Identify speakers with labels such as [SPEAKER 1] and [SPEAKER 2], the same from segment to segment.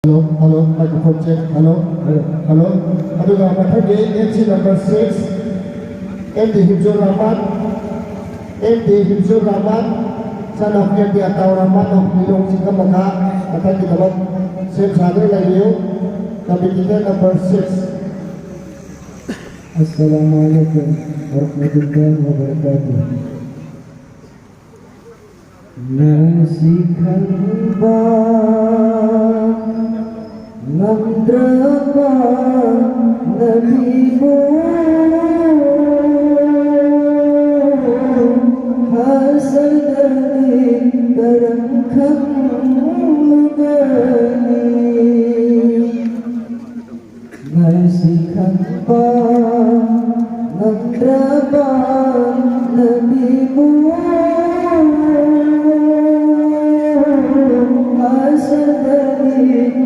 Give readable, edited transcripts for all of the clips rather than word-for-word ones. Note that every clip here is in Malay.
[SPEAKER 1] Hello, hello, microphone check. Hello, hello, hello. Aduga mathagi MC number 6. MD Hibzur Rahman. MD Hibzur Rahman. Son of MD Ataur Rahman of Milong Singapura. Mathagi dapat Same Sadri Layu. Committee number 6.
[SPEAKER 2] Assalamualaikum warahmatullahi wabarakatuh. Nasi khalba namdraba nabimu hasadani karam khamugani nasi khalba namdraba nabimu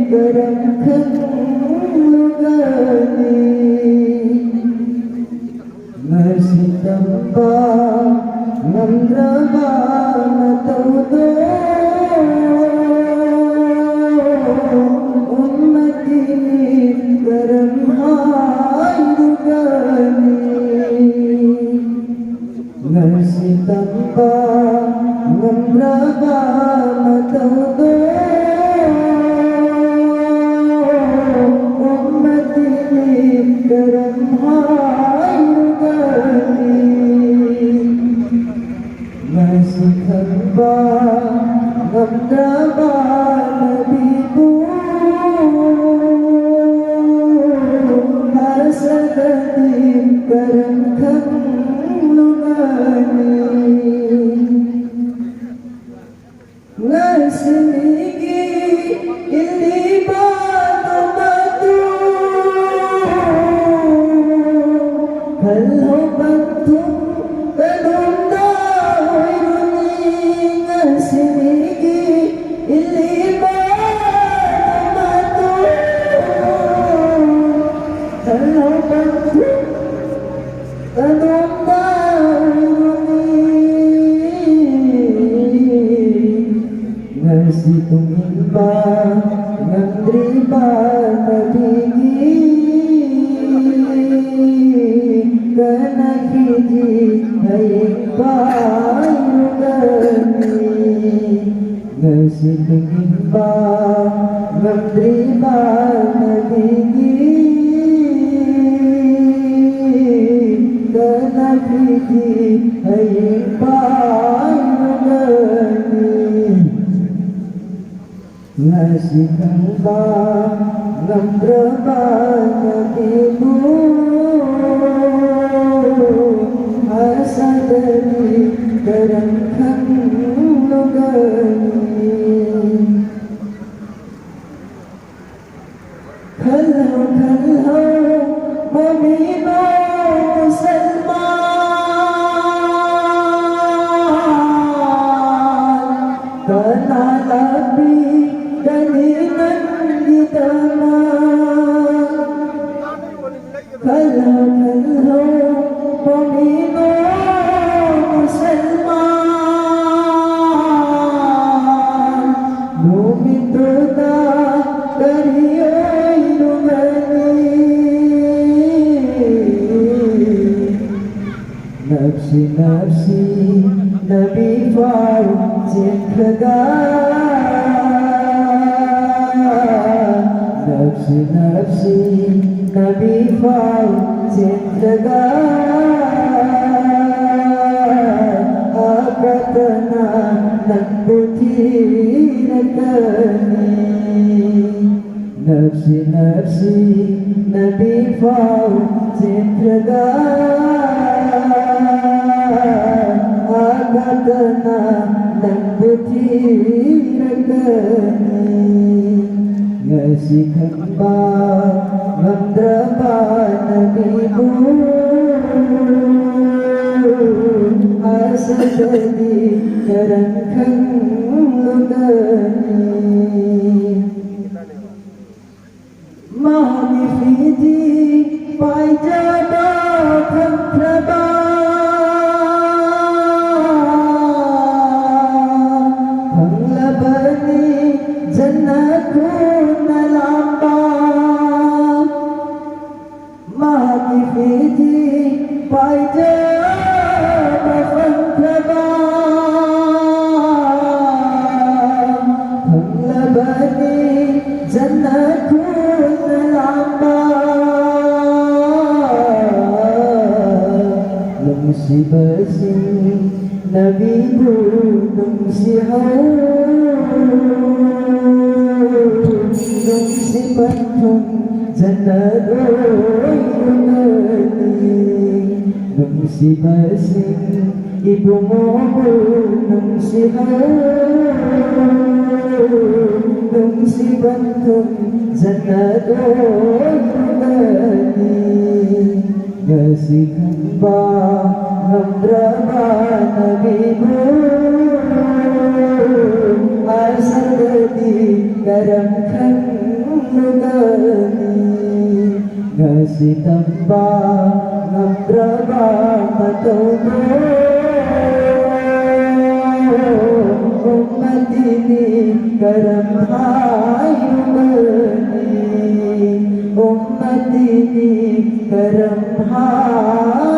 [SPEAKER 2] karam khamugani masih tambah namdraba mataudo umat ini karam hayrugani masih tambah namdraba mataudo karam hayrugani masih khalba namdraba nabimu hasadani karam khamugani nasimigi illi batu hal hubantum belum dahiruni nasimigi illi batu hal hubantum belum dahiruni nasi tumimba nandriba nabigi kana kiji hai payugani nasi tumimba nandriba nabigi kana kiji hai payugani nasi khalba namdraba nabimu hasadani karam khamugani khalho khalho mumino musliman kana labi dalilan ditama khalho khalho mumino musliman lumituda kariyayunani nafsi nafsi nabi Faruk Zikra nafsi nafsi nabi Faruk Zikra akatana nambutinakani nafsi nafsi nabi Faruk Zikra akatana nambutinakani nasi khalba namdraba nabimu hasadani karam khamugani mahmifidi paijada khamtraba Jannatun sihaw nung si Pantong Janadoy Nungani nung si Basing Ibungobo nung sihaw nung si Pantong Janadoy Nungani Gasikan ba ng drama na bibo asal di karamkan nugani Gasikan ba ng drama matuto umat ini karamhay nugani umat ini karamhay